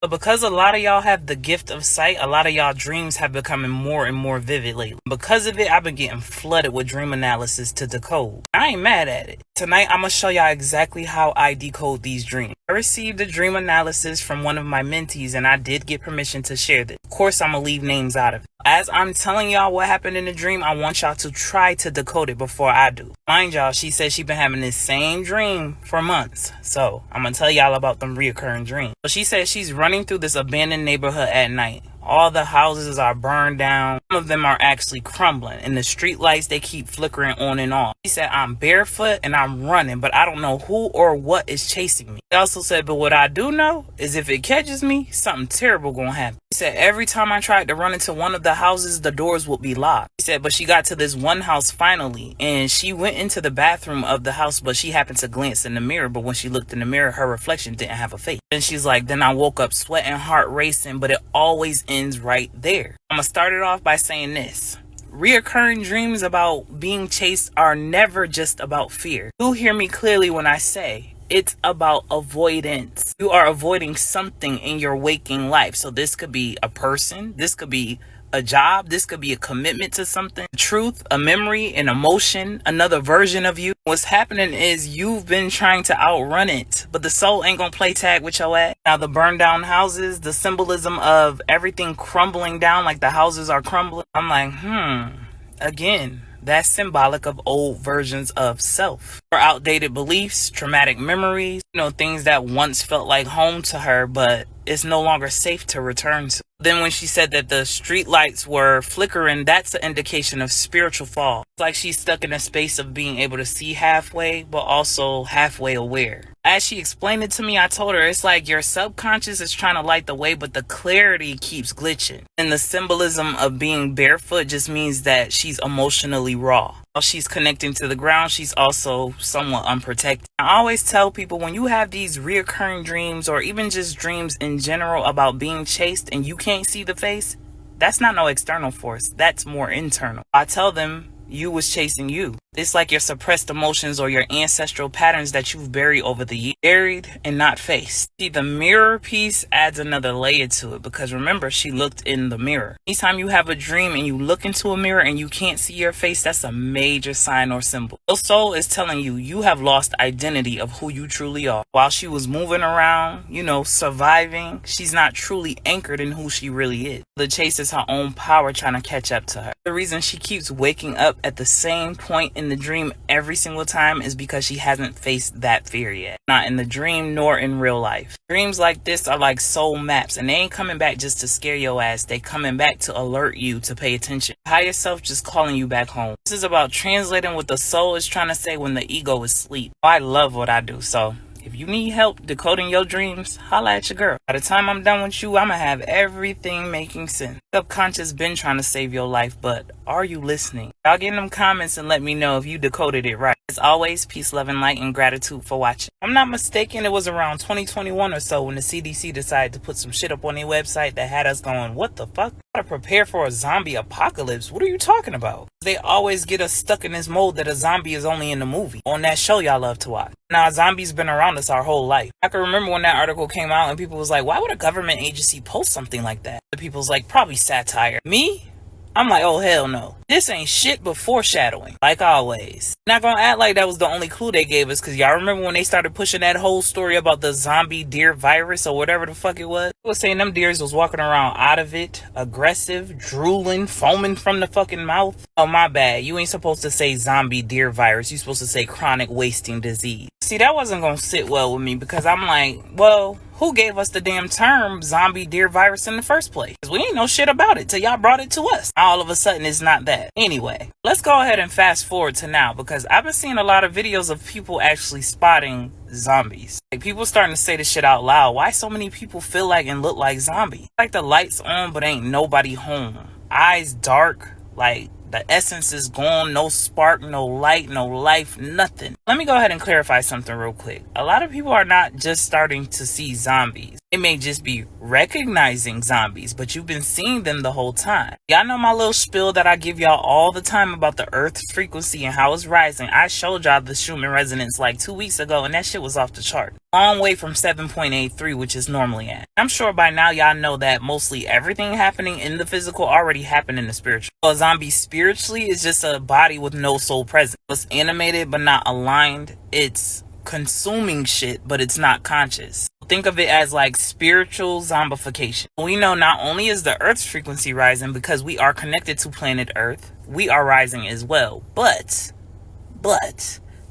But because a lot of y'all have the gift of sight, a lot of y'all dreams have becoming more and more vivid lately. Because of it, I've been getting flooded with dream analysis to decode. I ain't mad at it. Tonight, I'm going to show y'all exactly how I decode these dreams. I received a dream analysis from one of my mentees, and I did get permission to share this. Of course, I'm going to leave names out of it. As I'm telling y'all what happened in the dream, I want y'all to try to decode it before I do. Mind y'all, she said she been having this same dream for months. So I'm going to tell y'all about them reoccurring dreams. So she said she's running through this abandoned neighborhood at night. All the houses are burned down. Some of them are actually crumbling. And the street lights, they keep flickering on and off. She said, I'm barefoot and I'm running, but I don't know who or what is chasing me. She also said, but what I do know is if it catches me, something terrible gonna happen. She said, every time I tried to run into one of the houses, the doors would be locked. She said, but she got to this one house finally, and she went into the bathroom of the house, but she happened to glance in the mirror. But when she looked in the mirror, her reflection didn't have a face. And she's like, then I woke up sweating, heart racing, but it always ends right there. I'm gonna start it off by saying this. Reoccurring dreams about being chased are never just about fear. You hear me clearly when I say it's about avoidance. You are avoiding something in your waking life. So this could be a person, this could be a job, this could be a commitment to something, truth, a memory, an emotion, another version of you. What's happening is you've been trying to outrun it, but the soul ain't gonna play tag with your ass. Now the burned down houses, the symbolism of everything crumbling down, like the houses are crumbling. I'm like, again, that's symbolic of old versions of self, or outdated beliefs, traumatic memories, things that once felt like home to her, but it's no longer safe to return to. Then when she said that the street lights were flickering, that's an indication of spiritual fall. It's like she's stuck in a space of being able to see halfway, but also halfway aware. As she explained it to me, I told her it's like your subconscious is trying to light the way, but the clarity keeps glitching. And the symbolism of being barefoot just means that she's emotionally raw. While she's connecting to the ground, she's also somewhat unprotected. I always tell people, when you have these reoccurring dreams, or even just dreams in general about being chased and you can't see the face, that's not no external force. That's more internal. I tell them, you was chasing you. It's like your suppressed emotions or your ancestral patterns that you've buried over the years. Buried and not faced. See, the mirror piece adds another layer to it, because remember, she looked in the mirror. Anytime you have a dream and you look into a mirror and you can't see your face, that's a major sign or symbol. Your soul is telling you you have lost identity of who you truly are. While she was moving around, surviving, she's not truly anchored in who she really is. The chase is her own power trying to catch up to her. The reason she keeps waking up at the same point in the dream every single time is because she hasn't faced that fear yet. Not in the dream nor in real life. Dreams like this are like soul maps, and they ain't coming back just to scare your ass. They coming back to alert you to pay attention. Higher self just calling you back home. This is about translating what the soul is trying to say when the ego is asleep. I love what I do, so if you need help decoding your dreams, holla at your girl. By the time I'm done with you, I'ma have everything making sense. Subconscious been trying to save your life, but are you listening? Y'all get in them comments and let me know if you decoded it right. As always, peace, love, and light, and gratitude for watching. If I'm not mistaken, it was around 2021 or so when the CDC decided to put some shit up on their website that had us going, what the fuck? Gotta prepare for a zombie apocalypse. What are you talking about? They always get us stuck in this mode that a zombie is only in the movie, on that show y'all love to watch. Now, zombies been around us our whole life. I can remember when that article came out and people was like, why would a government agency post something like that? The people's like, probably satire. Me? I'm like, oh hell no. This ain't shit but foreshadowing, like always. Not gonna act like that was the only clue they gave us, because y'all remember when they started pushing that whole story about the zombie deer virus or whatever the fuck it was? They was saying them deers was walking around out of it, aggressive, drooling, foaming from the fucking mouth. Oh my bad, you ain't supposed to say zombie deer virus, you supposed to say chronic wasting disease. See, that wasn't gonna sit well with me, because I'm like, well, who gave us the damn term zombie deer virus in the first place? Because we ain't know shit about it till y'all brought it to us. All of a sudden, it's not that. Anyway, let's go ahead and fast forward to now, because I've been seeing a lot of videos of people actually spotting zombies. Like, people starting to say this shit out loud. Why so many people feel like and look like zombies? Like the lights on, but ain't nobody home. Eyes dark, like the essence is gone, no spark, no light, no life, nothing. Let me go ahead and clarify something real quick. A lot of people are not just starting to see zombies. It may just be recognizing zombies, but you've been seeing them the whole time. Y'all know my little spiel that I give y'all all the time about the Earth's frequency and how it's rising. I showed y'all the Schumann resonance like 2 weeks ago, and that shit was off the chart. Long way from 7.83, which is normally at. I'm sure by now y'all know that mostly everything happening in the physical already happened in the spiritual. A zombie spiritually is just a body with no soul present. It's animated but not aligned. It's consuming shit, but it's not conscious. Think of it as like spiritual zombification. We know not only is the Earth's frequency rising because we are connected to planet Earth, we are rising as well. But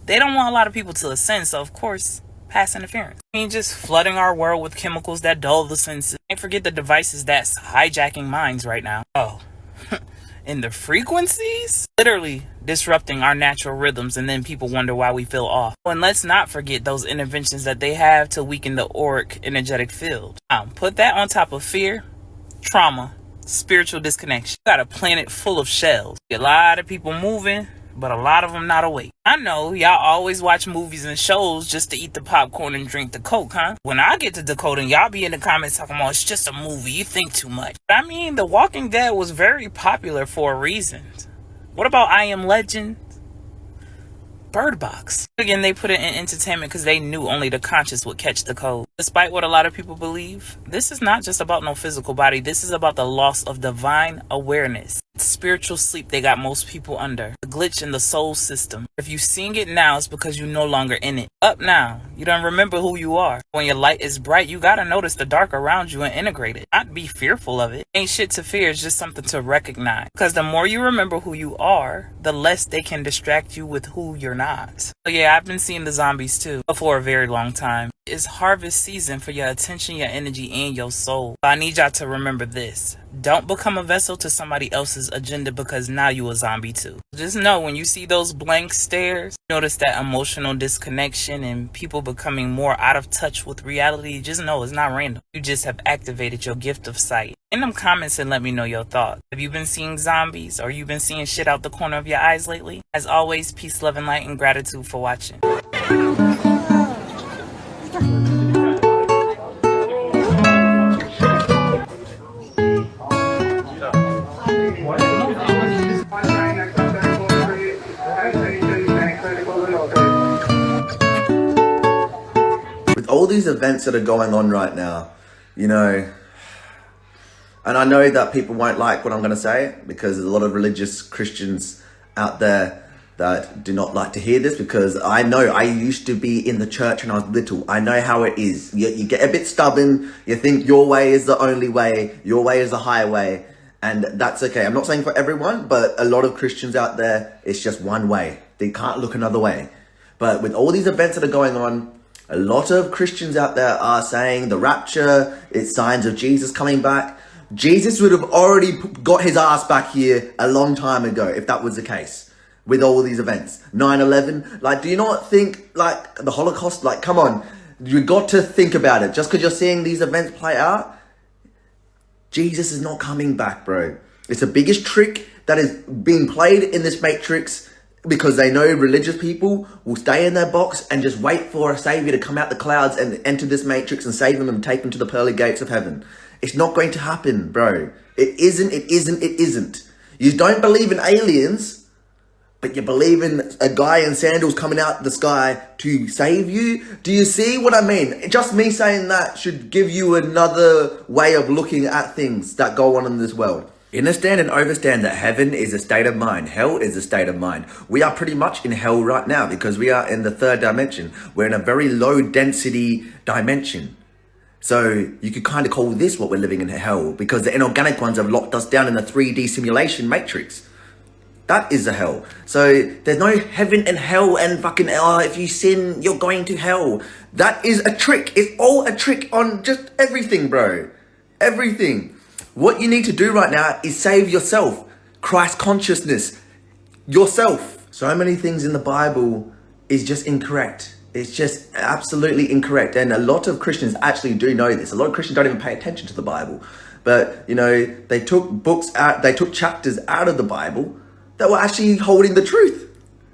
they don't want a lot of people to ascend, so of course, past interference. I mean, just flooding our world with chemicals that dull the senses. Can't forget the devices that's hijacking minds right now. Oh, and the frequencies literally disrupting our natural rhythms, and then people wonder why we feel off. And let's not forget those interventions that they have to weaken the auric energetic field. Put that on top of fear, trauma, spiritual disconnection. You got a planet full of shells. A lot of people moving, but a lot of them not awake. I know y'all always watch movies and shows just to eat the popcorn and drink the Coke, huh? When I get to decoding, y'all be in the comments talking about it's just a movie, you think too much. But I mean, The Walking Dead was very popular for a reason. What about I Am Legend? Bird Box. Again, they put it in entertainment because they knew only the conscious would catch the code. Despite what a lot of people believe, this is not just about no physical body. This is about the loss of divine awareness. It's spiritual sleep they got most people under. The glitch in the soul system. If you're seeing it now, it's because you're no longer in it. Up now, you don't remember who you are. When your light is bright, you gotta notice the dark around you and integrate it. Not be fearful of it. Ain't shit to fear, it's just something to recognize. Because the more you remember who you are, the less they can distract you with who you're not. So yeah, I've been seeing the zombies too, but for a very long time. It's harvest season for your attention, your energy, and your soul. I need y'all to remember this. Don't become a vessel to somebody else's agenda because now you a zombie too. Just know when you see those blank stares, notice that emotional disconnection and people becoming more out of touch with reality. Just know it's not random. You just have activated your gift of sight. In them comments and let me know your thoughts. Have you been seeing zombies or you been seeing shit out the corner of your eyes lately? As always, peace, love, and light, and gratitude for watching. With all these events that are going on right now, you know, and I know that people won't like what I'm going to say because there's a lot of religious Christians out there that do not like to hear this, because I know I used to be in the church when I was little. I know how it is. You get a bit stubborn. You think your way is the only way. Your way is the highway. And that's okay. I'm not saying for everyone, but a lot of Christians out there, it's just one way. They can't look another way. But with all these events that are going on, a lot of Christians out there are saying the rapture, it's signs of Jesus coming back. Jesus would have already got his ass back here a long time ago if that was the case. With all these events, 9/11, like, do you not think, like, the Holocaust, like, come on, you got to think about it. Just because you're seeing these events play out, Jesus is not coming back, bro. It's the biggest trick that is being played in this matrix, because they know religious people will stay in their box and just wait for a savior to come out the clouds and enter this matrix and save them and take them to the pearly gates of heaven. It's not going to happen, bro. It isn't. You don't believe in aliens, but you believe in a guy in sandals coming out the sky to save you? Do you see what I mean? Just me saying that should give you another way of looking at things that go on in this world. Understand and overstand that heaven is a state of mind. Hell is a state of mind. We are pretty much in hell right now because we are in the third dimension. We're in a very low density dimension. So you could kind of call this what we're living in hell, because the inorganic ones have locked us down in a 3D simulation matrix. That is a hell. So there's no heaven and hell and fucking, if you sin, you're going to hell. That is a trick. It's all a trick on just everything, bro. Everything. What you need to do right now is save yourself. Christ consciousness. Yourself. So many things in the Bible is just incorrect. It's just absolutely incorrect. And a lot of Christians actually do know this. A lot of Christians don't even pay attention to the Bible. But, you know, they took books out, they took chapters out of the Bible that were actually holding the truth.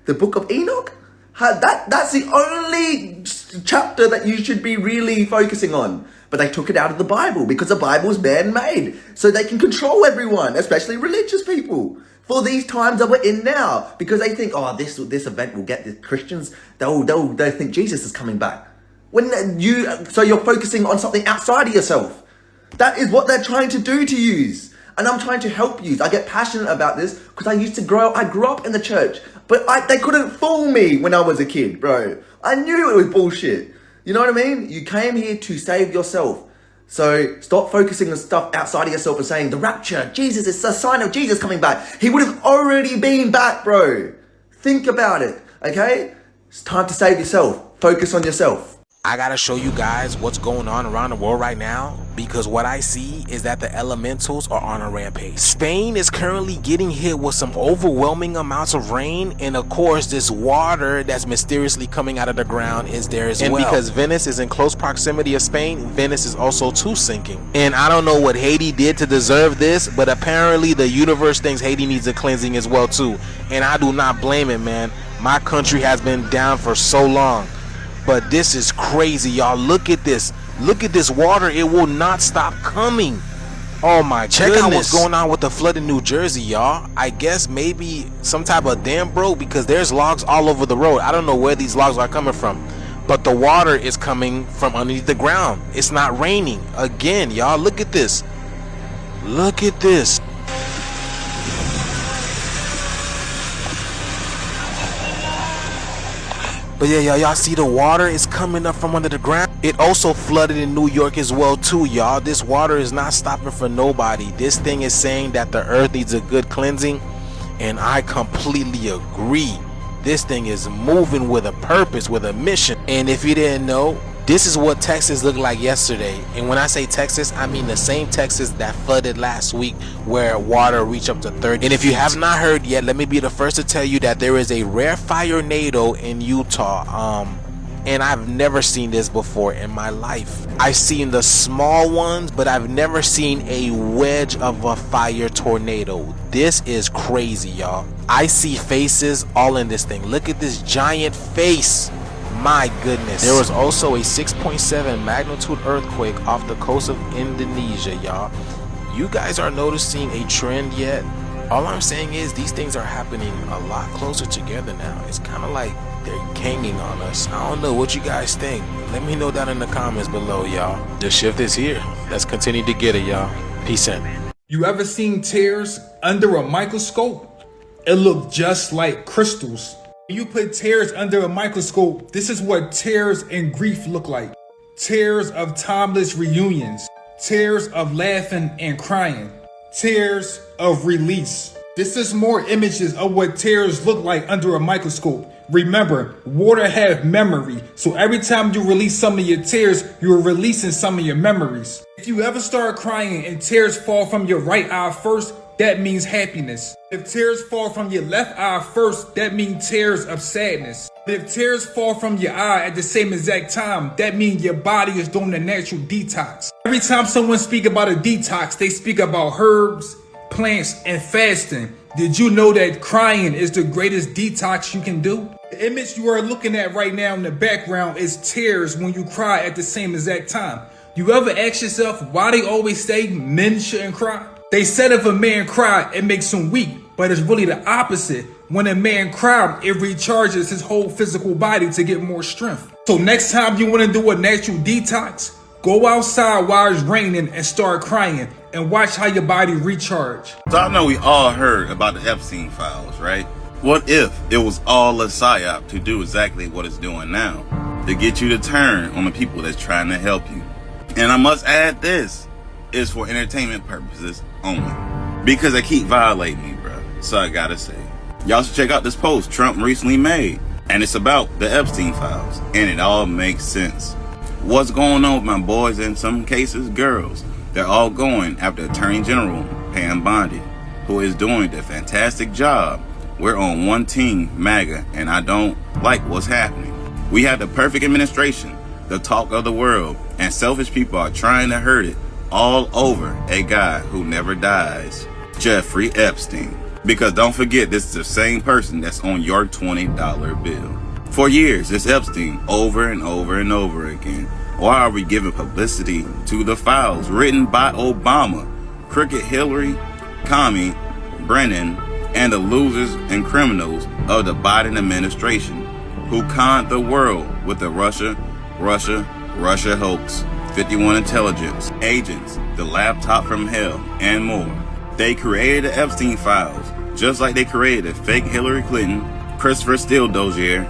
The book of Enoch, that's the only chapter that you should be really focusing on. But but they took it out of the Bible because the Bible is man-made. So they can control everyone, especially religious people, for these times that we're in now. Because they think, oh, this event will get the Christians, they'll think Jesus is coming back. So you're focusing on something outside of yourself. That is what they're trying to do to you. And I'm trying to help you. I get passionate about this because I grew up in the church, but they couldn't fool me when I was a kid, bro. I knew it was bullshit. You know what I mean? You came here to save yourself. So stop focusing on stuff outside of yourself and saying the rapture, Jesus is a sign of Jesus coming back. He would have already been back, bro. Think about it, okay? It's time to save yourself. Focus on yourself. I gotta show you guys what's going on around the world right now, because what I see is that the elementals are on a rampage. Spain is currently getting hit with some overwhelming amounts of rain, and of course this water that's mysteriously coming out of the ground is there as well. And because Venice is in close proximity of Spain, Venice is also too sinking. And I don't know what Haiti did to deserve this, but apparently the universe thinks Haiti needs a cleansing as well too. And I do not blame it, man. My country has been down for so long. But this is crazy, y'all. Look at this. Look at this water. It will not stop coming. Oh my goodness. Check out what's going on with the flood in New Jersey, y'all. I guess maybe some type of dam broke, because there's logs all over the road. I don't know where these logs are coming from, but the water is coming from underneath the ground. It's not raining. Again, y'all, look at this. Look at this. But yeah, y'all see the water is coming up from under the ground. It also flooded in New York as well too, y'all. This water is not stopping for nobody. This thing is saying that the earth needs a good cleansing, and I completely agree. This thing is moving with a purpose, with a mission. And if you didn't know, this is what Texas looked like yesterday. And when I say Texas, I mean the same Texas that flooded last week, where water reached up to 30. And if you have not heard yet, let me be the first to tell you that there is a rare fire tornado in Utah. And I've never seen this before in my life. I've seen the small ones, but I've never seen a wedge of a fire tornado. This is crazy, y'all. I see faces all in this thing. Look at this giant face. My goodness. There was also a 6.7 magnitude earthquake off the coast of Indonesia, y'all. You guys are noticing a trend yet? All I'm saying is these things are happening a lot closer together now. It's kind of like they're hanging on us. I don't know what you guys think. Let me know down in the comments below, y'all. The shift is here. Let's continue to get it, y'all. Peace out. You ever seen tears under a microscope? It looked just like crystals. When you put tears under a microscope, this is what tears and grief look like. Tears of timeless reunions. Tears of laughing and crying. Tears of release. This is more images of what tears look like under a microscope. Remember, water have memory, so every time you release some of your tears, you're releasing some of your memories. If you ever start crying and tears fall from your right eye first, that means happiness. If tears fall from your left eye first, that means tears of sadness. If tears fall from your eye at the same exact time, that means your body is doing a natural detox. Every time someone speaks about a detox, they speak about herbs, plants, and fasting. Did you know that crying is the greatest detox you can do? The image you are looking at right now in the background is tears when you cry at the same exact time. You ever ask yourself why they always say men shouldn't cry? They said if a man cries, it makes him weak, but it's really the opposite. When a man cries, it recharges his whole physical body to get more strength. So next time you want to do a natural detox, go outside while it's raining and start crying and watch how your body recharge. So I know we all heard about the Epstein files, right? What if it was all a psyop to do exactly what it's doing now? To get you to turn on the people that's trying to help you. And I must add, this is for entertainment purposes only, because they keep violating me, bro. So I gotta say, y'all should check out this post Trump recently made, and it's about the Epstein files, and it all makes sense. What's going on with my boys, in some cases girls? They're all going after Attorney General Pam Bondi, who is doing a fantastic job. We're on one team, MAGA, and I don't like what's happening. We have the perfect administration, the talk of the world, and selfish people are trying to hurt it all over a guy who never dies, Jeffrey Epstein. Because don't forget, this is the same person that's on your $20 bill. For years, this Epstein, over and over and over again, Why are we giving publicity to the files written by Obama, Crooked Hillary, Comey, Brennan, and the losers and criminals of the Biden administration who conned the world with the Russia hoax, 51 intelligence agents, the laptop from hell, and more. They created the Epstein files, just like they created a fake Hillary Clinton, Christopher Steele dossier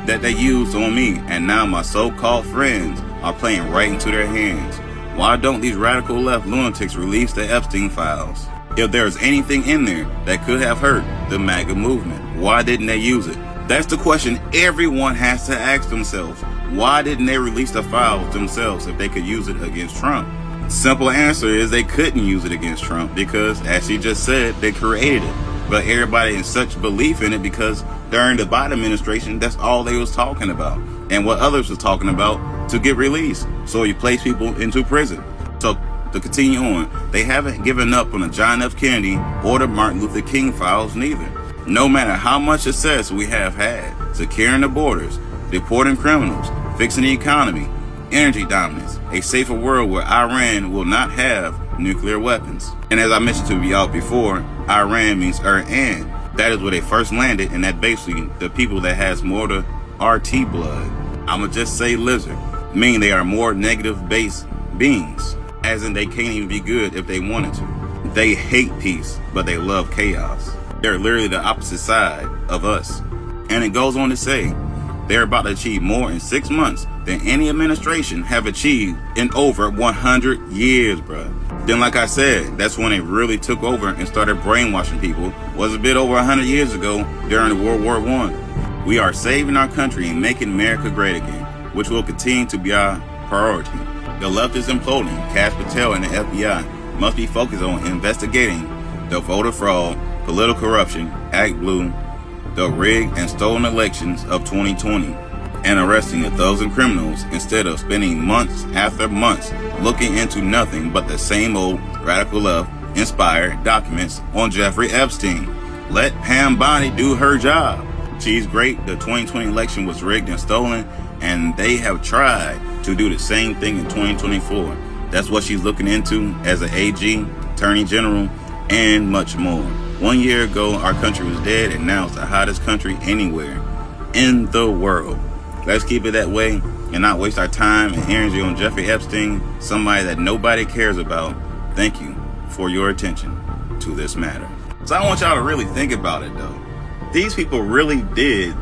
that they used on me, and now my so-called friends are playing right into their hands. Why don't these radical left lunatics release the Epstein files? If there's anything in there that could have hurt the MAGA movement, why didn't they use it? That's the question everyone has to ask themselves. Why didn't they release the files themselves if they could use it against Trump? Simple answer is they couldn't use it against Trump because, as she just said, they created it. But everybody in such belief in it because during the Biden administration, that's all they was talking about. And what others was talking about to get released. So you place people into prison. So to continue on, they haven't given up on the John F. Kennedy or the Martin Luther King files neither. No matter how much success we have had securing the borders, deporting criminals, fixing the economy, energy dominance, a safer world where Iran will not have nuclear weapons. And as I mentioned to y'all before, Iran means Iran. That is where they first landed, and that basically the people that has more to RT blood. I'ma just say lizard, meaning they are more negative based beings, as in they can't even be good if they wanted to. They hate peace, but they love chaos. They're literally the opposite side of us. And it goes on to say, they're about to achieve more in 6 months than any administration have achieved in over 100 years, bruh. Then like I said, that's when they really took over and started brainwashing people, was a bit over 100 years ago during World War I. We are saving our country and making America great again, which will continue to be our priority. The left is imploding. Cash Patel and the FBI must be focused on investigating the voter fraud, political corruption, Act Blue, the rigged and stolen elections of 2020, and arresting the thugs and criminals instead of spending months after months looking into nothing but the same old radical left inspired documents on Jeffrey Epstein. Let Pam Bondi do her job. She's great. The 2020 election was rigged and stolen, and they have tried to do the same thing in 2024. That's what she's looking into as an AG, Attorney General, and much more. 1 year ago, our country was dead, and now it's the hottest country anywhere in the world. Let's keep it that way and not waste our time and energy on Jeffrey Epstein, somebody that nobody cares about. Thank you for your attention to this matter. So I want y'all to really think about it, though. These people really did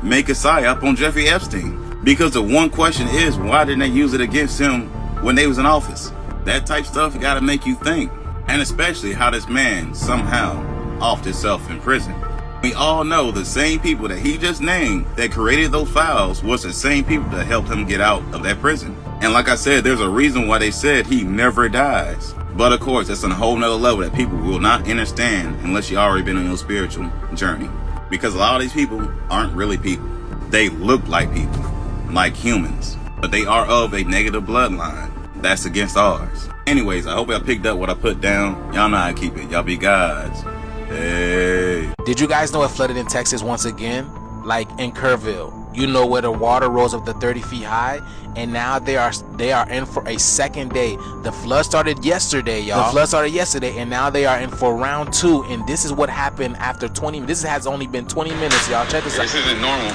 make a psyop on Jeffrey Epstein. Because the one question is, why didn't they use it against him when they was in office? That type stuff got to make you think. And especially how this man somehow offed himself in prison. We all know the same people that he just named that created those files was the same people that helped him get out of that prison. And like I said, there's a reason why they said he never dies. But of course, that's on a whole nother level that people will not understand unless you already been on your spiritual journey. Because a lot of these people aren't really people. They look like people, like humans, but they are of a negative bloodline that's against ours. Anyways, I hope y'all picked up what I put down. Y'all know how I keep it. Y'all be gods. Hey. Did you guys know it flooded in Texas once again? Like in Kerrville. You know, where the water rose up to 30 feet high, and now they are in for a second day. The flood started yesterday, y'all. And now they are in for round 2, and this is what happened after 20 minutes. This has only been 20 minutes, y'all. Check this out. This isn't normal.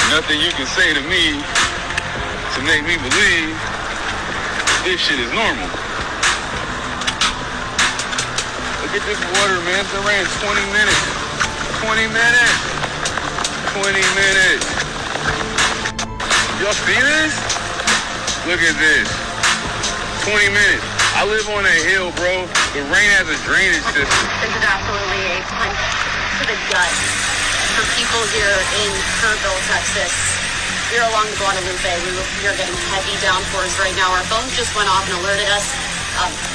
Nothing you can say to me to make me believe this shit is normal. Look at this water, man. It's ran 20 minutes. 20 minutes. 20 minutes. Y'all see this? Look at this. 20 minutes. I live on a hill, bro. The rain has a drainage system. This is absolutely a punch to the gut for people here in Kerrville, Texas. Here along the Guadalupe, we are getting heavy downpours right now. Our phones just went off and alerted us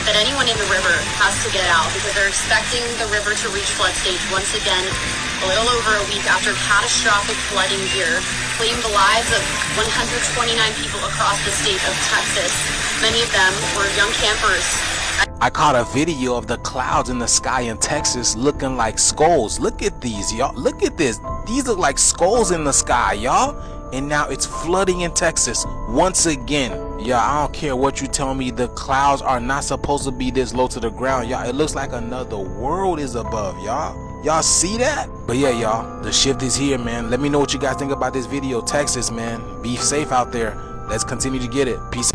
that anyone in the river has to get out because they're expecting the river to reach flood stage once again. A little over a week after catastrophic flooding here claimed the lives of 129 people across the state of Texas. Many of them were young campers. I caught a video of the clouds in the sky in Texas looking like skulls. Look at these, y'all. Look at this. These look like skulls in the sky, y'all. and now it's flooding in Texas once again. Yeah, I don't care what you tell me, the clouds are not supposed to be this low to the ground, y'all. It looks like another world is above, y'all. Y'all see that? But yeah, y'all, the shift is here, man. Let me know what you guys think about this video. Texas, man, be safe out there. Let's continue to get it. Peace.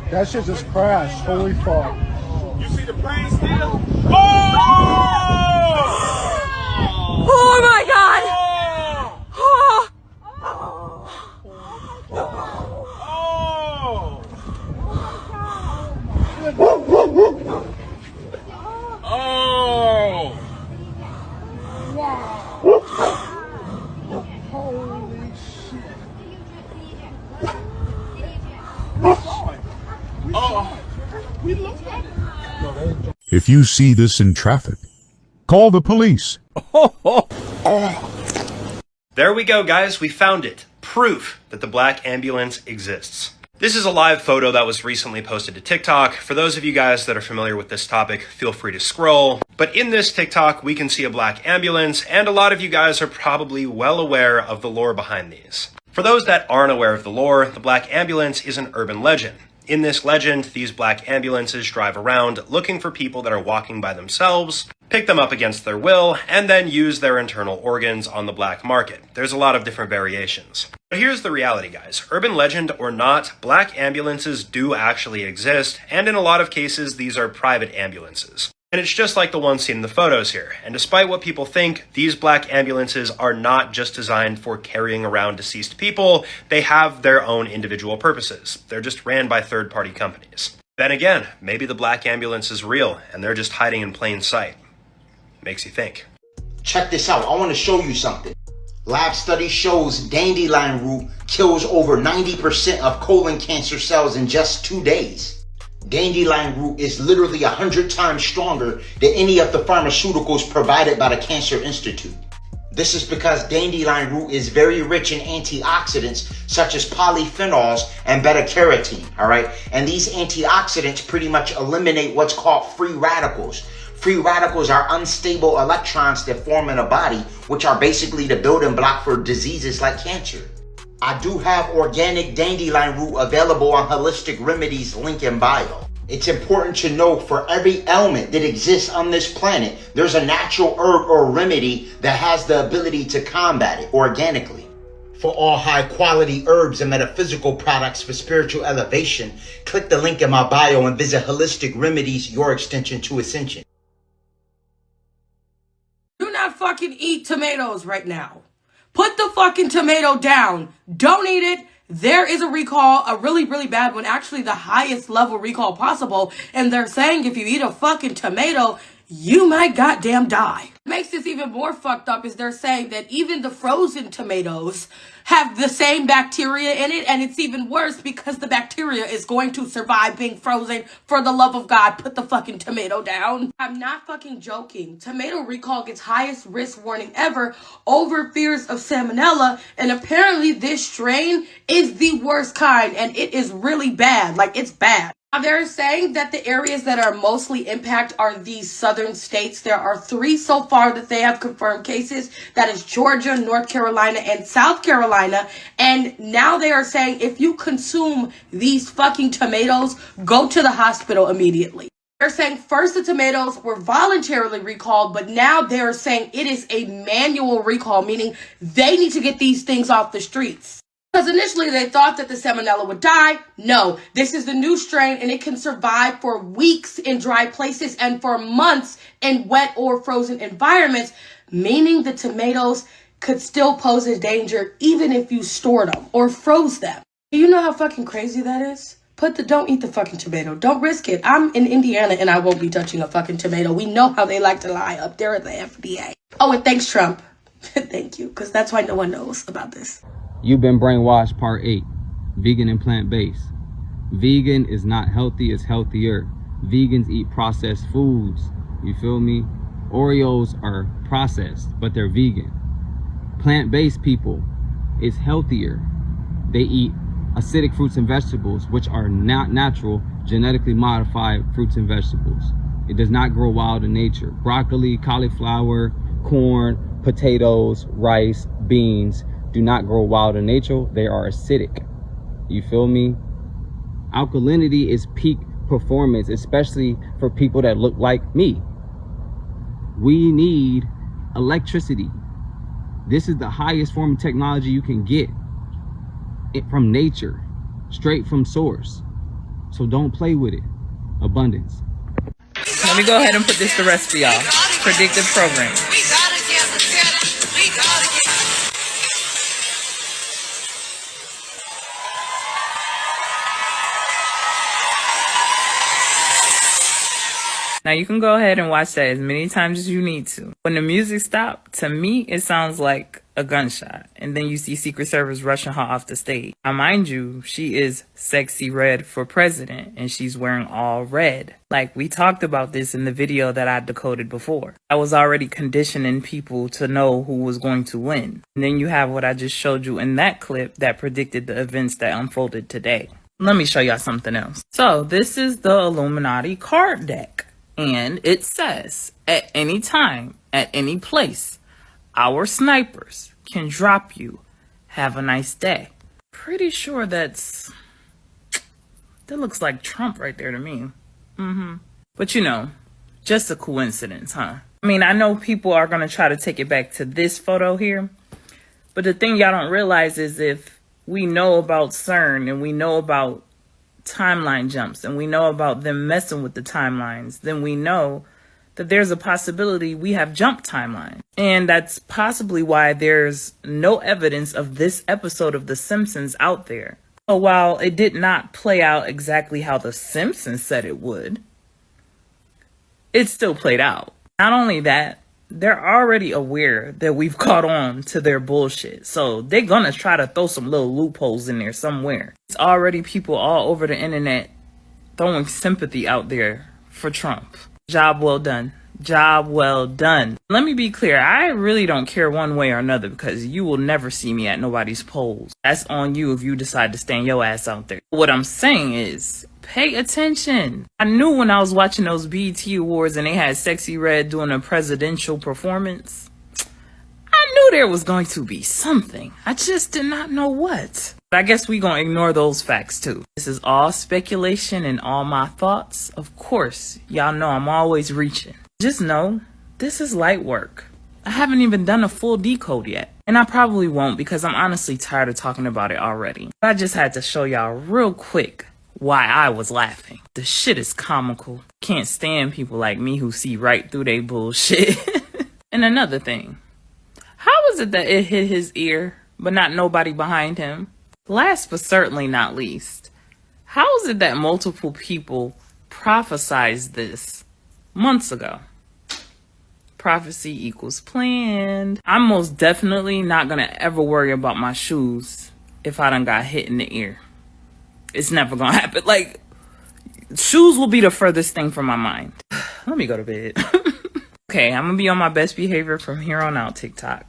That shit just crashed. Holy fuck. You see the plane still? Oh my god! Oh! Oh! Holy shit. We looked at it. If you see this in traffic, call the police. There we go, guys. We found it. Proof that the black ambulance exists. This is a live photo that was recently posted to TikTok. For those of you guys that are familiar with this topic, feel free to scroll. But in this TikTok, we can see a black ambulance, and a lot of you guys are probably well aware of the lore behind these. For those that aren't aware of the lore, the black ambulance is an urban legend. In this legend, these black ambulances drive around looking for people that are walking by themselves, pick them up against their will, and then use their internal organs on the black market. There's a lot of different variations. But here's the reality, guys. Urban legend or not, black ambulances do actually exist, and in a lot of cases, these are private ambulances. And it's just like the one seen in the photos here. And despite what people think, these black ambulances are not just designed for carrying around deceased people. They have their own individual purposes. They're just ran by third-party companies. Then again, maybe the black ambulance is real and they're just hiding in plain sight. Makes you think. Check this out. I want to show you something. Lab study shows dandelion root kills over 90% of colon cancer cells in just 2 days. Dandelion root is literally 100 times stronger than any of the pharmaceuticals provided by the Cancer Institute. This is because dandelion root is very rich in antioxidants such as polyphenols and beta-carotene, all right? And these antioxidants pretty much eliminate what's called free radicals. Free radicals are unstable electrons that form in a body, which are basically the building block for diseases like cancer. I do have organic dandelion root available on Holistic Remedies link in bio. It's important to know for every ailment that exists on this planet, there's a natural herb or remedy that has the ability to combat it organically. For all high quality herbs and metaphysical products for spiritual elevation, click the link in my bio and visit Holistic Remedies, your extension to ascension. Do not fucking eat tomatoes right now. Put the fucking tomato down. Don't eat it. There is a recall, a really, really bad one. Actually, the highest level recall possible. And they're saying if you eat a fucking tomato, you might goddamn die. What makes this even more fucked up is they're saying that even the frozen tomatoes have the same bacteria in it, and it's even worse because the bacteria is going to survive being frozen. For the love of God, put the fucking tomato down. I'm not fucking joking. Tomato recall gets highest risk warning ever over fears of salmonella, and apparently this strain is the worst kind, and it is really bad. Like, it's bad. They're saying that the areas that are mostly impacted are these southern states. There are 3 so far that they have confirmed cases. That is Georgia, North Carolina, and South Carolina. And now they are saying if you consume these fucking tomatoes, go to the hospital immediately. They're saying first the tomatoes were voluntarily recalled, but now they're saying it is a manual recall, meaning they need to get these things off the streets. Because initially they thought that the salmonella would die. No, this is the new strain and it can survive for weeks in dry places and for months in wet or frozen environments, meaning the tomatoes could still pose a danger even if you stored them or froze them. Do you know how fucking crazy that is? Don't eat the fucking tomato. Don't risk it. I'm in Indiana and I won't be touching a fucking tomato. We know how they like to lie up there at the FDA. Oh, and thanks, Trump. Thank you, because that's why no one knows about this. You've been brainwashed, part 8. Vegan and plant-based. Vegan is not healthy, it's healthier. Vegans eat processed foods, you feel me? Oreos are processed, but they're vegan. Plant-based people is healthier. They eat acidic fruits and vegetables, which are not natural, genetically modified fruits and vegetables. It does not grow wild in nature. Broccoli, cauliflower, corn, potatoes, rice, beans do not grow wild in nature. They are acidic. You feel me? Alkalinity is peak performance, especially for people that look like me. We need electricity. This is the highest form of technology you can get it from nature, straight from source. So don't play with it. Abundance. Let me go ahead and put this to rest for y'all. Predictive programming. Now you can go ahead and watch that as many times as you need to. When the music stops, to me, it sounds like a gunshot. And then you see Secret Service rushing her off the stage. Now, mind you, she is sexy red for president and she's wearing all red. Like we talked about this in the video that I decoded before. I was already conditioning people to know who was going to win. And then you have what I just showed you in that clip that predicted the events that unfolded today. Let me show y'all something else. So this is the Illuminati card deck. And it says, at any time, at any place, our snipers can drop you. Have a nice day. Pretty sure that looks like Trump right there to me. But you know, just a coincidence, huh? I mean, I know people are going to try to take it back to this photo here. But the thing y'all don't realize is if we know about CERN and we know about timeline jumps and we know about them messing with the timelines, then we know that there's a possibility we have jump timelines. And that's possibly why there's no evidence of this episode of The Simpsons out there. So while it did not play out exactly how The Simpsons said it would, it still played out. Not only that, they're already aware that we've caught on to their bullshit. So they're gonna try to throw some little loopholes in there somewhere. It's already people all over the internet throwing sympathy out there for Trump. Job well done. Job well done. Let me be clear. I really don't care one way or another because you will never see me at nobody's polls. That's on you if you decide to stand your ass out there. What I'm saying is, pay attention. I knew when I was watching those BET Awards and they had Sexy Red doing a presidential performance, I knew there was going to be something. I just did not know what. But I guess we gonna ignore those facts too. This is all speculation and all my thoughts. Of course, y'all know I'm always reaching. Just know, this is light work. I haven't even done a full decode yet. And I probably won't because I'm honestly tired of talking about it already. But I just had to show y'all real quick why I was laughing. The shit is comical. Can't stand people like me who see right through they bullshit. And another thing. How is it that it hit his ear, but not nobody behind him? Last but certainly not least, how is it that multiple people prophesized this months ago? Prophecy equals planned. I'm most definitely not gonna ever worry about my shoes if I done got hit in the ear. It's never gonna happen. Like, shoes will be the furthest thing from my mind. Let me go to bed. Okay, I'm gonna be on my best behavior from here on out, TikTok.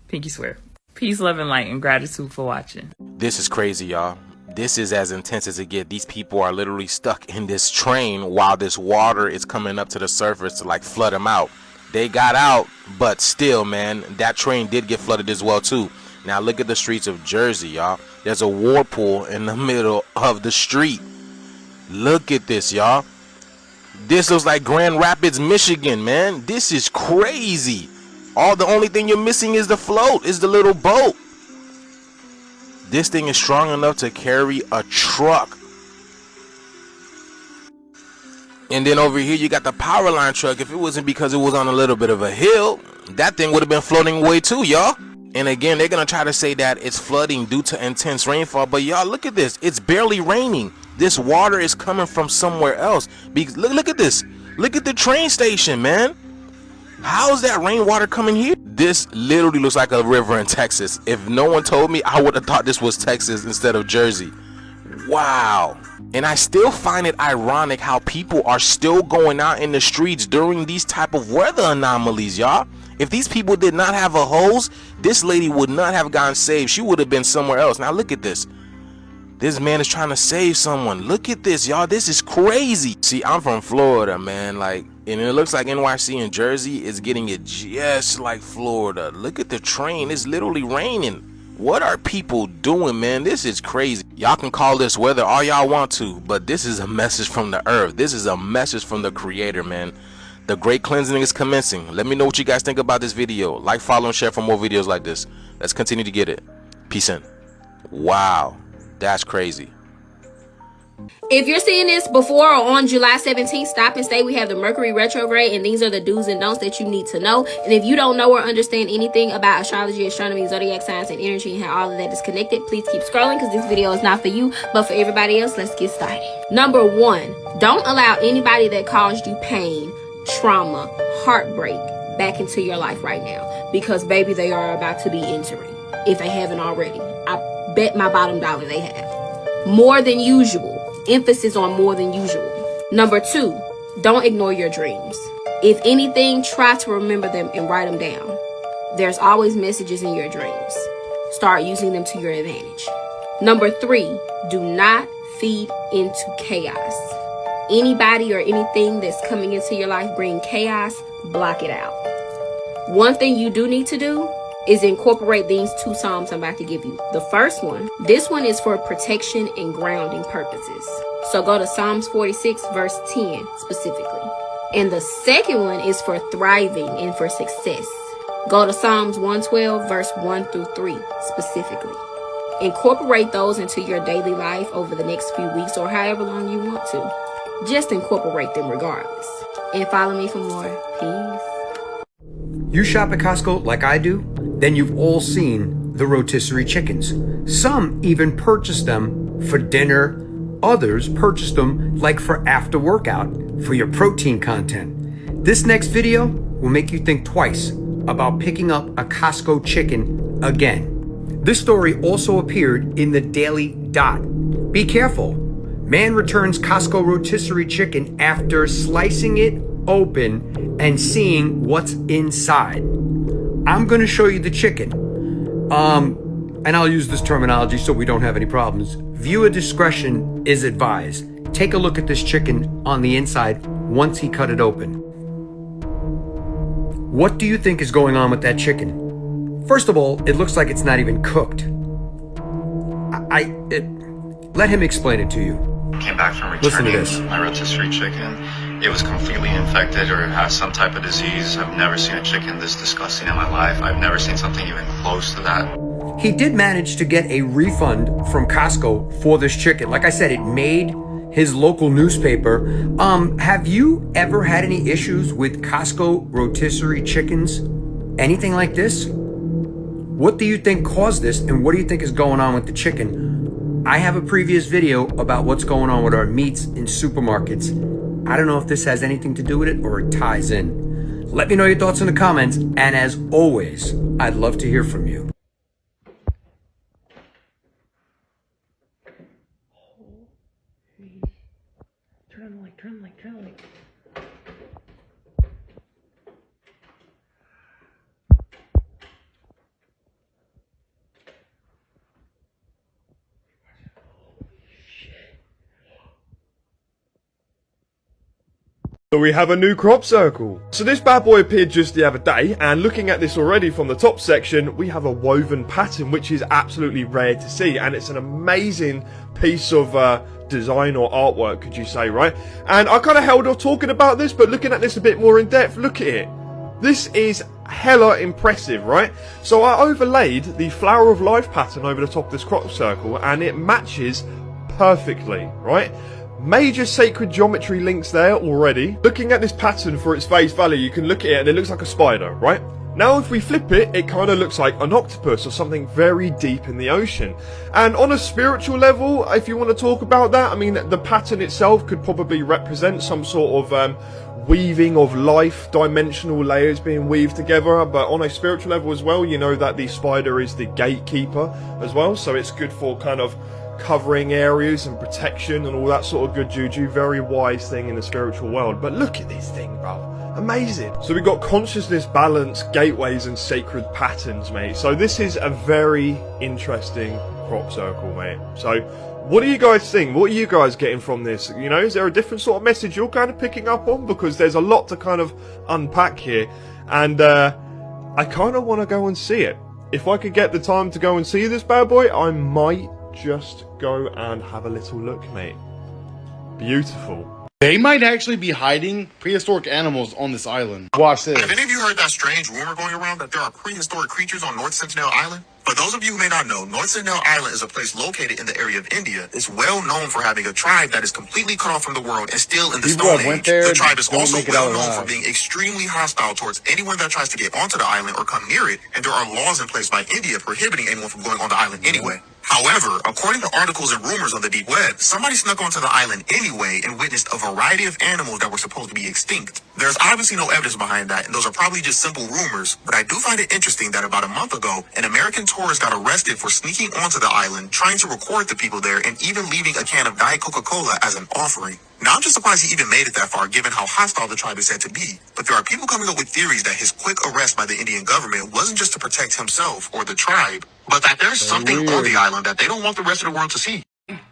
Pinky swear. Peace, love, and light, and gratitude for watching. This is crazy, y'all. This is as intense as it gets. These people are literally stuck in this train while this water is coming up to the surface to like flood them out. They got out, but still, man, that train did get flooded as well too. Now look at the streets of Jersey, y'all. There's a whirlpool in the middle of the street. Look at this, y'all. This looks like Grand Rapids, Michigan, man. This is crazy. The only thing you're missing is the float, is the little boat. This thing is strong enough to carry a truck. And then over here you got the power line truck. If it wasn't because it was on a little bit of a hill, that thing would have been floating away too, y'all. And again, they're gonna try to say that it's flooding due to intense rainfall, but y'all, look at this. It's barely raining. This water is coming from somewhere else. Look at this. Look at the train station, man. How is that rainwater coming here? This literally looks like a river in Texas. If no one told me, I would have thought this was Texas instead of Jersey. Wow. And I still find it ironic how people are still going out in the streets during these type of weather anomalies, y'all. If these people did not have a hose, this lady would not have gotten saved. She would have been somewhere else. Now look at this. This man is trying to save someone. Look at this, y'all. This is crazy. See, I'm from Florida, man. Like, and it looks like NYC and Jersey is getting it just like Florida. Look at the train. It's literally raining. What are people doing, man? This is crazy. Y'all can call this weather all y'all want to, but this is a message from the earth. This is a message from the Creator, man. The great cleansing is commencing. Let me know what you guys think about this video. Like, follow, and share for more videos like this. Let's continue to get it. Peace in. Wow. That's crazy. If you're seeing this before or on July 17th, stop and stay. We have the Mercury retrograde, and these are the do's and don'ts that you need to know. And if you don't know or understand anything about astrology, astronomy, zodiac signs, and energy, and how all of that is connected, please keep scrolling because this video is not for you, but for everybody else. Let's get started. Number 1, don't allow anybody that caused you pain, trauma, heartbreak back into your life right now, because baby, they are about to be entering, if they haven't already. I bet my bottom dollar they have. More than usual. Emphasis on more than usual. Number 2, don't ignore your dreams. If anything, try to remember them and write them down. There's always messages in your dreams. Start using them to your advantage. Number 3, do not feed into chaos. Anybody or anything that's coming into your life bring chaos, block it out. One thing you do need to do is incorporate these 2 Psalms I'm about to give you. The first one, this one is for protection and grounding purposes. So go to Psalms 46 verse 10 specifically. And the second one is for thriving and for success. Go to Psalms 112 verse 1 through 3 specifically. Incorporate those into your daily life over the next few weeks or however long you want to. Just incorporate them regardless. And follow me for more. Peace. You shop at Costco like I do? Then you've all seen the rotisserie chickens. Some even purchase them for dinner. Others purchase them like for after workout for your protein content. This next video will make you think twice about picking up a Costco chicken again. This story also appeared in the Daily Dot. Be careful. Man returns Costco rotisserie chicken after slicing it open and seeing what's inside. I'm going to show you the chicken. And I'll use this terminology so we don't have any problems. Viewer discretion is advised. Take a look at this chicken on the inside once he cut it open. What do you think is going on with that chicken? First of all, it looks like it's not even cooked. Let him explain it to you. Came back from Listen to returning this. my rotisserie chicken. It was completely infected or has some type of disease. I've never seen a chicken this disgusting in my life. I've never seen something even close to that. He did manage to get a refund from Costco for this chicken. Like I said, it made his local newspaper. Have you ever had any issues with Costco rotisserie chickens? Anything like this? What do you think caused this, and what do you think is going on with the chicken? I have a previous video about what's going on with our meats in supermarkets. I don't know if this has anything to do with it or it ties in. Let me know your thoughts in the comments, and as always, I'd love to hear from you. Turn on the light, turn on the light, turn on the light. So we have a new crop circle. So this bad boy appeared just the other day, and looking at this already from the top section, we have a woven pattern which is absolutely rare to see, and it's an amazing piece of design or artwork, could you say, right? And I kind of held off talking about this, but looking at this a bit more in depth, look at it. This is hella impressive, right? So I overlaid the flower of life pattern over the top of this crop circle, and it matches perfectly, right? Major sacred geometry links there already. Looking at this pattern for its face value, you can look at it and it looks like a spider, right? Now if we flip it, it kind of looks like an octopus or something very deep in the ocean. And on a spiritual level, if you want to talk about that, I mean, the pattern itself could probably represent some sort of weaving of life, dimensional layers being weaved together. But on a spiritual level as well, you know that the spider is the gatekeeper as well. So it's good for kind of covering areas and protection and all that sort of good juju. Very wise thing in the spiritual world. But look at this thing, bro. Amazing. So we've got consciousness, balance, gateways, and sacred patterns, mate. So this is a very interesting crop circle, mate. So what do you guys think? What are you guys getting from this? You know, is there a different sort of message you're kind of picking up on? Because there's a lot to kind of unpack here. And I kind of want to go and see it. If I could get the time to go and see this bad boy, I might just go and have a little look, mate. Beautiful. They might actually be hiding prehistoric animals on this island. Watch this. Have any of you heard that strange rumor going around that there are prehistoric creatures on North Sentinel Island? For those of you who may not know, North Sentinel Island is a place located in the area of India. It's well known for having a tribe that is completely cut off from the world and still in the Stone Age. The tribe is also well known for being extremely hostile towards anyone that tries to get onto the island or come near it, and there are laws in place by India prohibiting anyone from going on the island anyway. However, according to articles and rumors on the deep web, somebody snuck onto the island anyway and witnessed a variety of animals that were supposed to be extinct. There's obviously no evidence behind that, and those are probably just simple rumors, but I do find it interesting that about a month ago, an American tourist got arrested for sneaking onto the island, trying to record the people there, and even leaving a can of Diet Coca-Cola as an offering. Now, I'm just surprised he even made it that far, given how hostile the tribe is said to be. But there are people coming up with theories that his quick arrest by the Indian government wasn't just to protect himself or the tribe, but that there's something on the island that they don't want the rest of the world to see.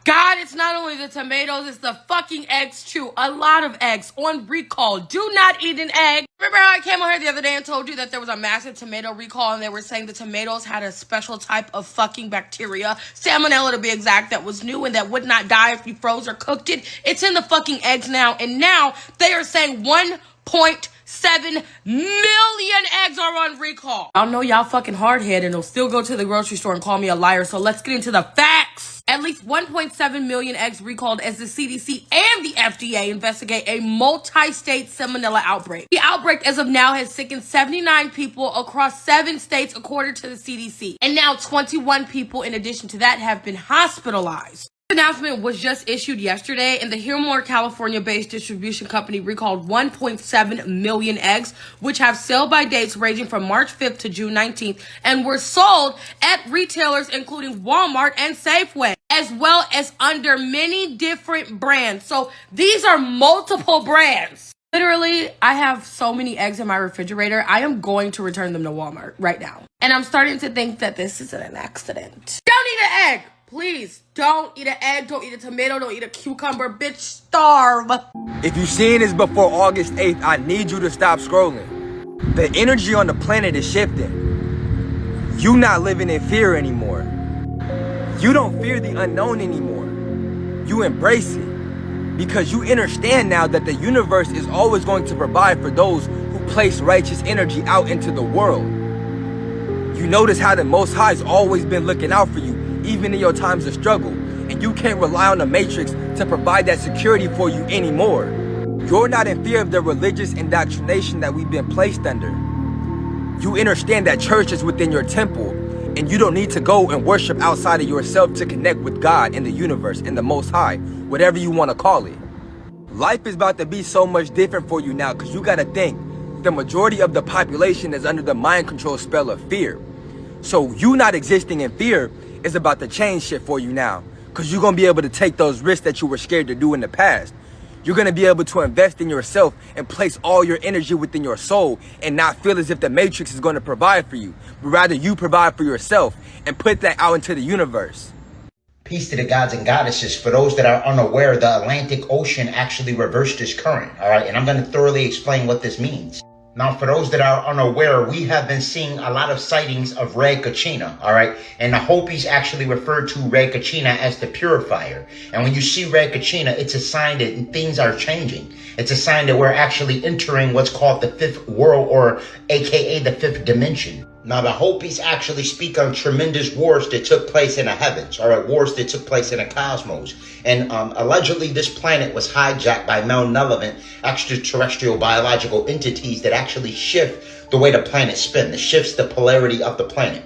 God, it's not only the tomatoes, it's the fucking eggs too. A lot of eggs on recall. Do not eat an egg. Remember how I came on here the other day and told you that there was a massive tomato recall and they were saying the tomatoes had a special type of fucking bacteria, salmonella to be exact, that was new and that would not die if you froze or cooked it. It's in the fucking eggs now, and now they are saying 1.7 million eggs are on recall. Y'all know y'all fucking hard-headed and will still go to the grocery store and call me a liar, so let's get into the facts. At least 1.7 million eggs recalled as the CDC and the FDA investigate a multi-state salmonella outbreak. The outbreak as of now has sickened 79 people across 7 states according to the CDC. And now 21 people in addition to that have been hospitalized. The announcement was just issued yesterday, and the Hillmore, California-based distribution company recalled 1.7 million eggs, which have sell-by dates ranging from March 5th to June 19th, and were sold at retailers including Walmart and Safeway, as well as under many different brands. So these are multiple brands. Literally, I have so many eggs in my refrigerator, I am going to return them to Walmart right now. And I'm starting to think that this isn't an accident. Don't eat an egg! Please, don't eat an egg, don't eat a tomato, don't eat a cucumber, bitch, starve. If you've seen this before August 8th, I need you to stop scrolling. The energy on the planet is shifting. You not living in fear anymore. You don't fear the unknown anymore. You embrace it. Because you understand now that the universe is always going to provide for those who place righteous energy out into the world. You notice how the Most High's always been looking out for you, even in your times of struggle, and you can't rely on the Matrix to provide that security for you anymore. You're not in fear of the religious indoctrination that we've been placed under. You understand that church is within your temple, and you don't need to go and worship outside of yourself to connect with God and the universe and the Most High, whatever you want to call it. Life is about to be so much different for you now, because you got to think, the majority of the population is under the mind control spell of fear. So you not existing in fear is about to change shit for you now, because you're going to be able to take those risks that you were scared to do in the past. You're going to be able to invest in yourself and place all your energy within your soul and not feel as if the Matrix is going to provide for you, but rather you provide for yourself and put that out into the universe. Peace to the gods and goddesses. For those that are unaware, the Atlantic Ocean actually reversed its current, all right? And I'm going to thoroughly explain what this means. Now, for those that are unaware, we have been seeing a lot of sightings of red kachina, all right? And the Hopis actually refer to red kachina as the purifier. And when you see red kachina, it's a sign that things are changing. It's a sign that we're actually entering what's called the fifth world, or AKA the fifth dimension. Now, the Hopis actually speak on tremendous wars that took place in the heavens, all right, wars that took place in the cosmos. And allegedly, this planet was hijacked by malevolent extraterrestrial biological entities that actually shift the way the planet spins, shifts the polarity of the planet.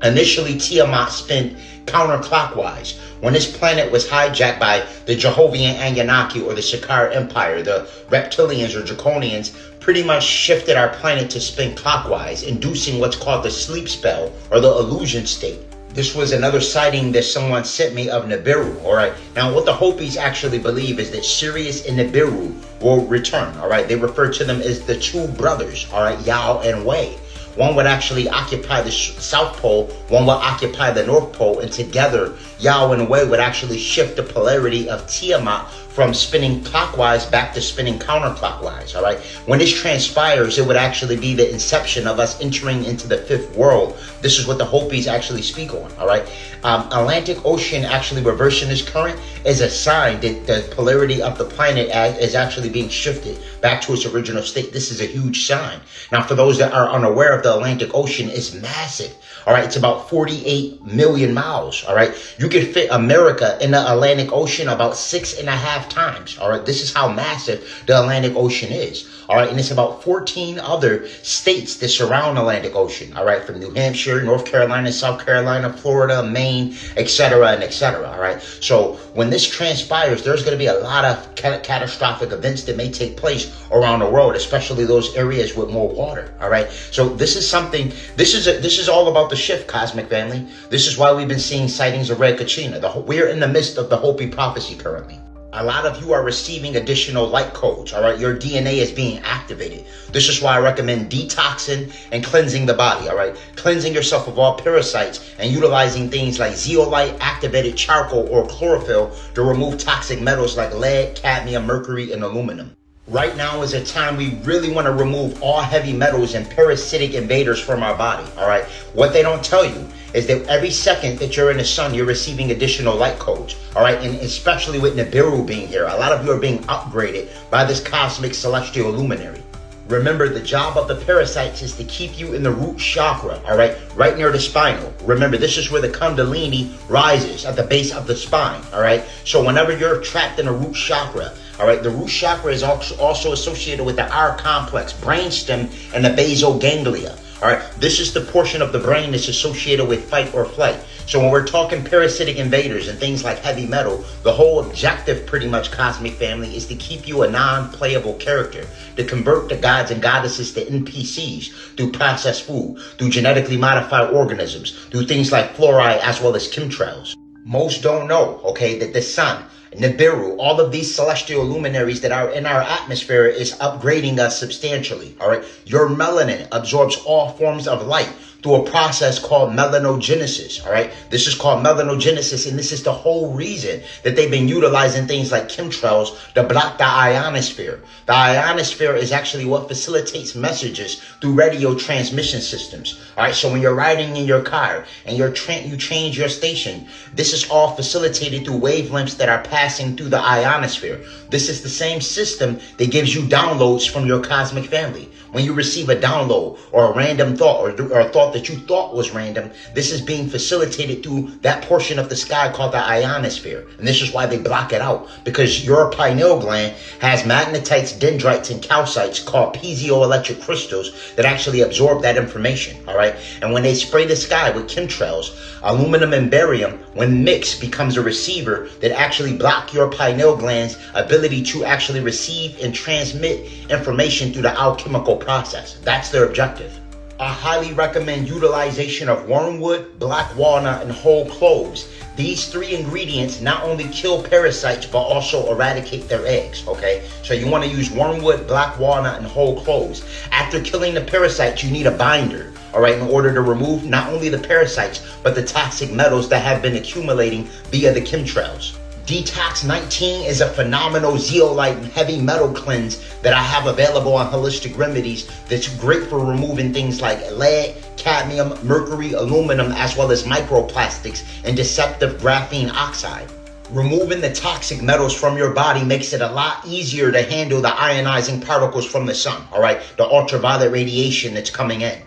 Initially, Tiamat spun counterclockwise. When this planet was hijacked by the Jehovian Anunnaki or the Shakar Empire, the reptilians or draconians pretty much shifted our planet to spin clockwise, inducing what's called the sleep spell or the illusion state. This was another sighting that someone sent me of Nibiru, all right? Now, what the Hopis actually believe is that Sirius and Nibiru will return, all right? They refer to them as the two brothers, all right, Yao and Wei. One would actually occupy the South Pole, one would occupy the North Pole, and together, Yao and Wei would actually shift the polarity of Tiamat from spinning clockwise back to spinning counterclockwise, all right? When this transpires, it would actually be the inception of us entering into the fifth world. This is what the Hopis actually speak on, all right? Atlantic Ocean actually reversing this current is a sign that the polarity of the planet is actually being shifted back to its original state. This is a huge sign. Now, for those that are unaware of the Atlantic Ocean, it's massive. All right, it's about 48 million miles. All right, you can fit America in the Atlantic Ocean about 6.5 times. All right, this is how massive the Atlantic Ocean is. All right, and it's about 14 other states that surround the Atlantic Ocean. All right, from New Hampshire, North Carolina, South Carolina, Florida, Maine, etc., and etc. All right, so when this transpires, there's going to be a lot of catastrophic events that may take place around the world, especially those areas with more water. All right, so this is something. This is all about the shift, cosmic family. This is why we've been seeing sightings of Red Kachina. We're in the midst of the Hopi prophecy currently. A lot of you are receiving additional light codes, all right? Your DNA is being activated. This is why I recommend detoxing and cleansing the body, all right? Cleansing yourself of all parasites and utilizing things like zeolite, activated charcoal, or chlorophyll to remove toxic metals like lead, cadmium, mercury, and aluminum. Right now is a time we really want to remove all heavy metals and parasitic invaders from our body, all right? What they don't tell you is that every second that you're in the sun, you're receiving additional light codes, all right? And especially with Nibiru being here, a lot of you are being upgraded by this cosmic celestial luminary. Remember, the job of the parasites is to keep you in the root chakra, all right? Right near the spinal. Remember, this is where the Kundalini rises at the base of the spine, all right? So whenever you're trapped in a root chakra, all right, the root chakra is also associated with the R complex, brainstem, and the basal ganglia. All right, this is the portion of the brain that's associated with fight or flight. So when we're talking parasitic invaders and things like heavy metal, the whole objective, pretty much, cosmic family, is to keep you a non-playable character, to convert the gods and goddesses to NPCs through processed food, through genetically modified organisms, through things like fluoride as well as chemtrails. Most don't know, okay, that the sun, Nibiru, all of these celestial luminaries that are in our atmosphere is upgrading us substantially, all right? Your melanin absorbs all forms of light through a process called melanogenesis, all right? This is called melanogenesis, and this is the whole reason that they've been utilizing things like chemtrails to block the ionosphere. The ionosphere is actually what facilitates messages through radio transmission systems, all right? So when you're riding in your car and you change your station, this is all facilitated through wavelengths that are passing through the ionosphere. This is the same system that gives you downloads from your cosmic family. When you receive a download or a random thought or a thought that you thought was random, this is being facilitated through that portion of the sky called the ionosphere. And this is why they block it out, because your pineal gland has magnetites, dendrites, and calcites called piezoelectric crystals that actually absorb that information, all right? And when they spray the sky with chemtrails, aluminum and barium, when mixed, becomes a receiver that actually block your pineal gland's ability to actually receive and transmit information through the alchemical process. That's their objective. I highly recommend utilization of wormwood, black walnut, and whole cloves. These three ingredients not only kill parasites, but also eradicate their eggs, okay? So you want to use wormwood, black walnut, and whole cloves. After killing the parasites, you need a binder, all right, in order to remove not only the parasites, but the toxic metals that have been accumulating via the chemtrails. Detox 19 is a phenomenal zeolite and heavy metal cleanse that I have available on Holistic Remedies that's great for removing things like lead, cadmium, mercury, aluminum, as well as microplastics and deceptive graphene oxide. Removing the toxic metals from your body makes it a lot easier to handle the ionizing particles from the sun, all right, the ultraviolet radiation that's coming in.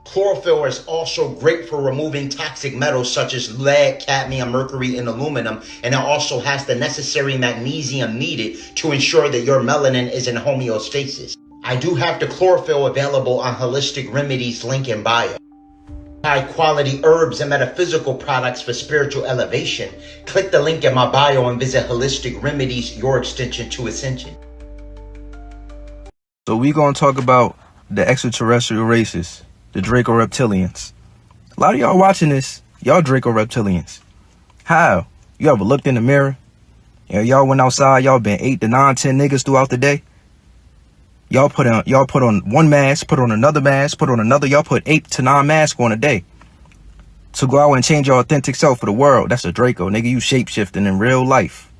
Chlorophyll is also great for removing toxic metals such as lead, cadmium, mercury, and aluminum, and it also has the necessary magnesium needed to ensure that your melanin is in homeostasis. I do have the chlorophyll available on Holistic Remedies link in bio. High quality herbs and metaphysical products for spiritual elevation. Click the link in my bio and visit Holistic Remedies, your extension to ascension. So we're going to talk about the extraterrestrial races, the Draco reptilians. A lot of y'all watching this Y'all Draco reptilians. How? You ever looked in the mirror? Y'all went outside, y'all been 8 to 9, 10 niggas throughout the day. Y'all put on one mask, put on another mask, put on another. Y'all put 8 to 9 masks on a day to go out and change your authentic self for the world. That's a Draco, nigga. You shape-shifting in real life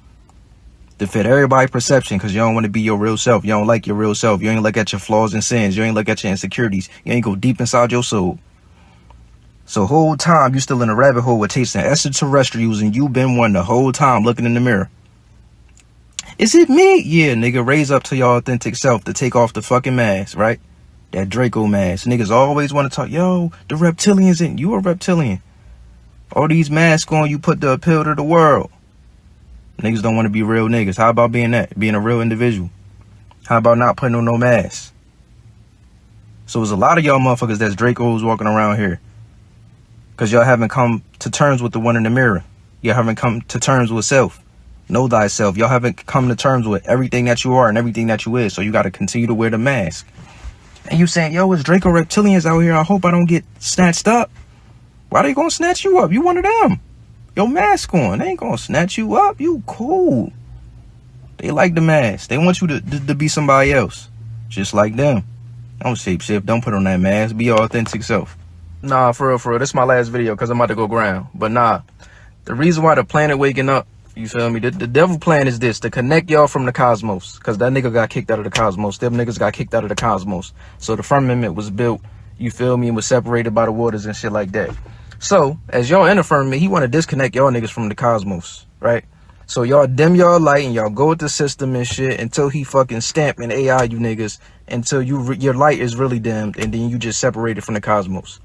to fit everybody's perception because you don't want to be your real self. You don't like your real self. You ain't look at your flaws and sins. You ain't look at your insecurities. You ain't go deep inside your soul. So whole time you still in a rabbit hole with tasting extraterrestrials and you been one the whole time looking in the mirror. Is it me? Yeah, nigga, raise up to your authentic self to take off the fucking mask, right? That Draco mask. Niggas always want to talk, yo, the reptilians in you a reptilian. All these masks on, you put the appeal to the world. Niggas don't want to be real niggas. How about being that? Being a real individual. How about not putting on no mask? So there's a lot of y'all motherfuckers that's Dracos walking around here. Because y'all haven't come to terms with the one in the mirror. Y'all haven't come to terms with self. Know thyself. Y'all haven't come to terms with everything that you are and everything that you is. So you got to continue to wear the mask. And you saying, yo, it's Draco reptilians out here. I hope I don't get snatched up. Why they gonna snatch you up? You one of them. Your mask on. They ain't gonna snatch you up. You cool. They like the mask. They want you to be somebody else. Just like them. Don't shape-shift. Don't put on that mask. Be your authentic self. Nah, for real. This is my last video because I'm about to go ground. But nah, the reason why the planet waking up, you feel me? The devil plan is this, to connect y'all from the cosmos. Because that nigga got kicked out of the cosmos. Them niggas got kicked out of the cosmos. So the firmament was built, you feel me, and was separated by the waters and shit like that. So, as y'all in the firmament, he want to disconnect y'all niggas from the cosmos, right? So y'all dim y'all light and y'all go with the system and shit until he fucking stamp and AI you niggas until your light is really dimmed and then you just separated from the cosmos.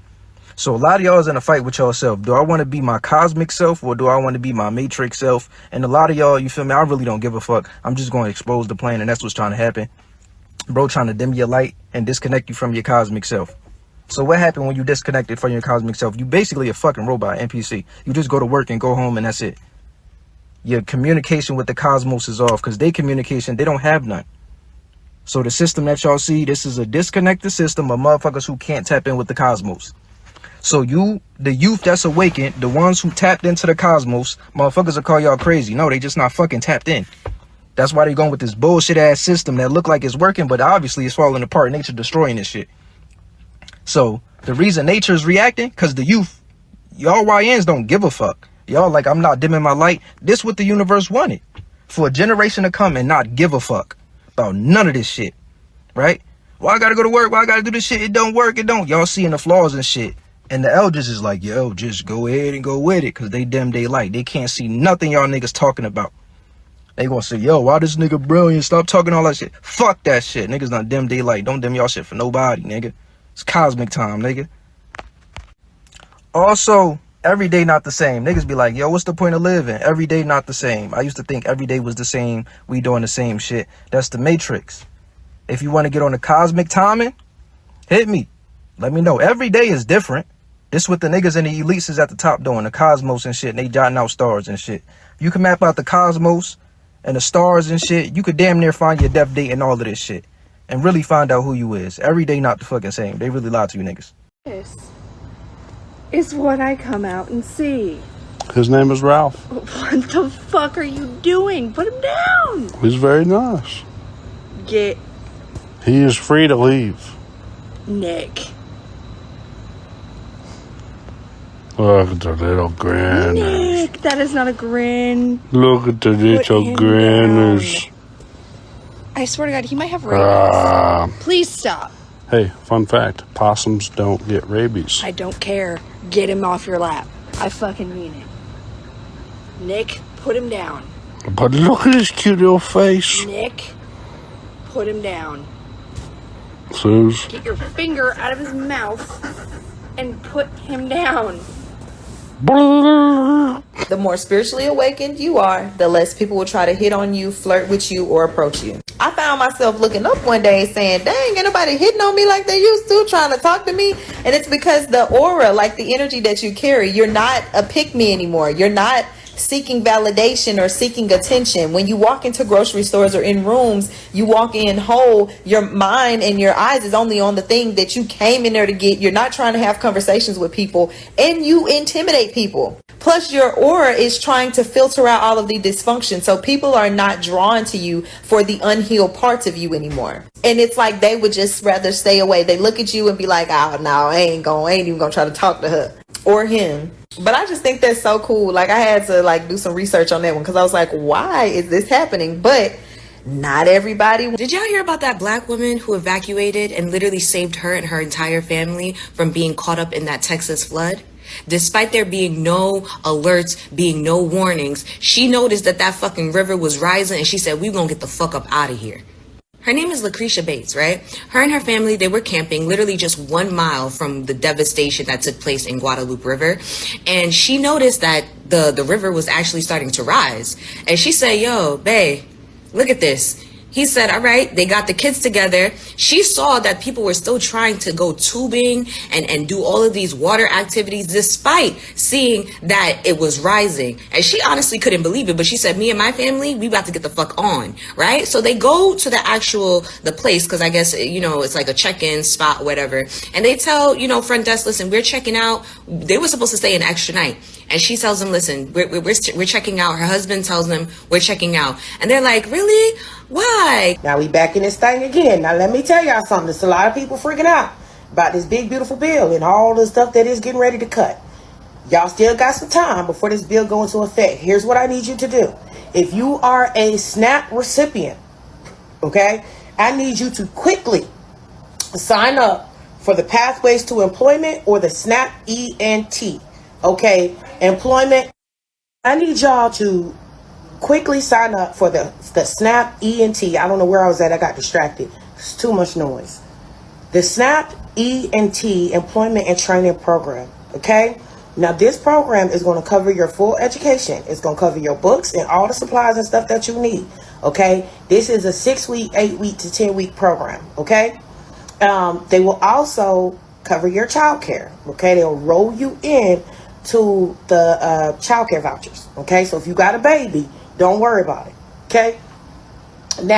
So a lot of y'all is in a fight with yourself. Do I want to be my cosmic self or do I want to be my matrix self? And a lot of y'all, you feel me, I really don't give a fuck. I'm just going to expose the plan and that's what's trying to happen. Bro trying to dim your light and disconnect you from your cosmic self. So what happened when you disconnected from your cosmic self? You basically a fucking robot, NPC. You just go to work and go home and that's it. Your communication with the cosmos is off because they communication, they don't have none. So the system that y'all see, this is a disconnected system of motherfuckers who can't tap in with the cosmos. So you, the youth that's awakened, the ones who tapped into the cosmos, motherfuckers will call y'all crazy. No, they just not fucking tapped in. That's why they going with this bullshit ass system that look like it's working, but obviously it's falling apart. Nature destroying this shit. So the reason nature is reacting, because the youth, y'all YNs don't give a fuck. Y'all like, I'm not dimming my light. This what the universe wanted. For a generation to come and not give a fuck about none of this shit. Right? Well, I gotta go to work. Well, I gotta do this shit. It don't work. It don't. Y'all seeing the flaws and shit. And the elders is like, yo, just go ahead and go with it. Because they dim they light. They can't see nothing y'all niggas talking about. They gonna say, yo, why this nigga brilliant? Stop talking all that shit. Fuck that shit. Niggas not dim they light. Don't dim y'all shit for nobody, nigga. It's cosmic time, nigga. Also, every day not the same. Niggas be like, yo, what's the point of living? Every day not the same. I used to think every day was the same. We doing the same shit. That's the matrix. If you want to get on the cosmic timing, hit me. Let me know. Every day is different. This what the niggas and the elites is at the top doing, the cosmos and shit, and they jotting out stars and shit. You can map out the cosmos and the stars and shit. You could damn near find your death date and all of this shit. And really find out who you is. Every day not the fucking same. They really lie to you niggas. This is what I come out and see. His name is Ralph. What the fuck are you doing? Put him down. He's very nice. Get He is free to leave. Nick. Look at the little grin. Nick, that is not a grin. Look at the little grinners. I swear to God, he might have rabies. Please stop. Hey, fun fact. Possums don't get rabies. I don't care. Get him off your lap. I fucking mean it. Nick, put him down. But look at his cute little face. Nick, put him down. Suze. Get your finger out of his mouth and put him down. The more spiritually awakened you are, the less people will try to hit on you, flirt with you, or approach you. I found myself looking up one day saying, dang, ain't nobody hitting on me like they used to, trying to talk to me. And it's because the aura, like the energy that you carry, you're not a pick-me anymore. You're not seeking validation or seeking attention. When you walk into grocery stores or in rooms, you walk in whole, your mind and your eyes is only on the thing that you came in there to get. You're not trying to have conversations with people, and you intimidate people. Plus, your aura is trying to filter out all of the dysfunction. So people are not drawn to you for the unhealed parts of you anymore. And it's like they would just rather stay away. They look at you and be like, oh, no, I ain't even gonna try to talk to her or him. But I just think that's so cool. Like, I had to like do some research on that one because I was like, why is this happening? But not everybody. Did y'all hear about that black woman who evacuated and literally saved her and her entire family from being caught up in that Texas flood? Despite there being no alerts, being no warnings, she noticed that that fucking river was rising and she said, we gonna get the fuck up out of here. Her name is Lucretia Bates, right? Her and her family, they were camping literally just 1 mile from the devastation that took place in Guadalupe River. And she noticed that the river was actually starting to rise. And she said, yo, bae, look at this. He said, all right, they got the kids together. She saw that people were still trying to go tubing and do all of these water activities despite seeing that it was rising. And she honestly couldn't believe it. But she said, me and my family, we about to get the fuck on, right? So they go to the place because I guess, you know, it's like a check-in spot, whatever. And they tell, you know, front desk, listen, we're checking out. They were supposed to stay an extra night. And she tells them, listen, we're checking out. Her husband tells them we're checking out. And they're like, really? Why? Now we back in this thing again. Now let me tell y'all something. There's a lot of people freaking out about this big, beautiful bill and all the stuff that is getting ready to cut. Y'all still got some time before this bill goes into effect. Here's what I need you to do. If you are a SNAP recipient, okay, I need you to quickly sign up for the Pathways to Employment or the SNAP ENT. Okay, employment. I need y'all to quickly sign up for the SNAP ENT. I don't know where I was at. I got distracted. It's too much noise. The SNAP ENT Employment and Training Program. Okay, now this program is going to cover your full education. It's going to cover your books and all the supplies and stuff that you need. Okay, this is a 6-week, 8-week to 10-week program. Okay, they will also cover your child care. Okay, they'll roll you in to the child care vouchers. Okay, so if you got a baby, don't worry about it. Okay,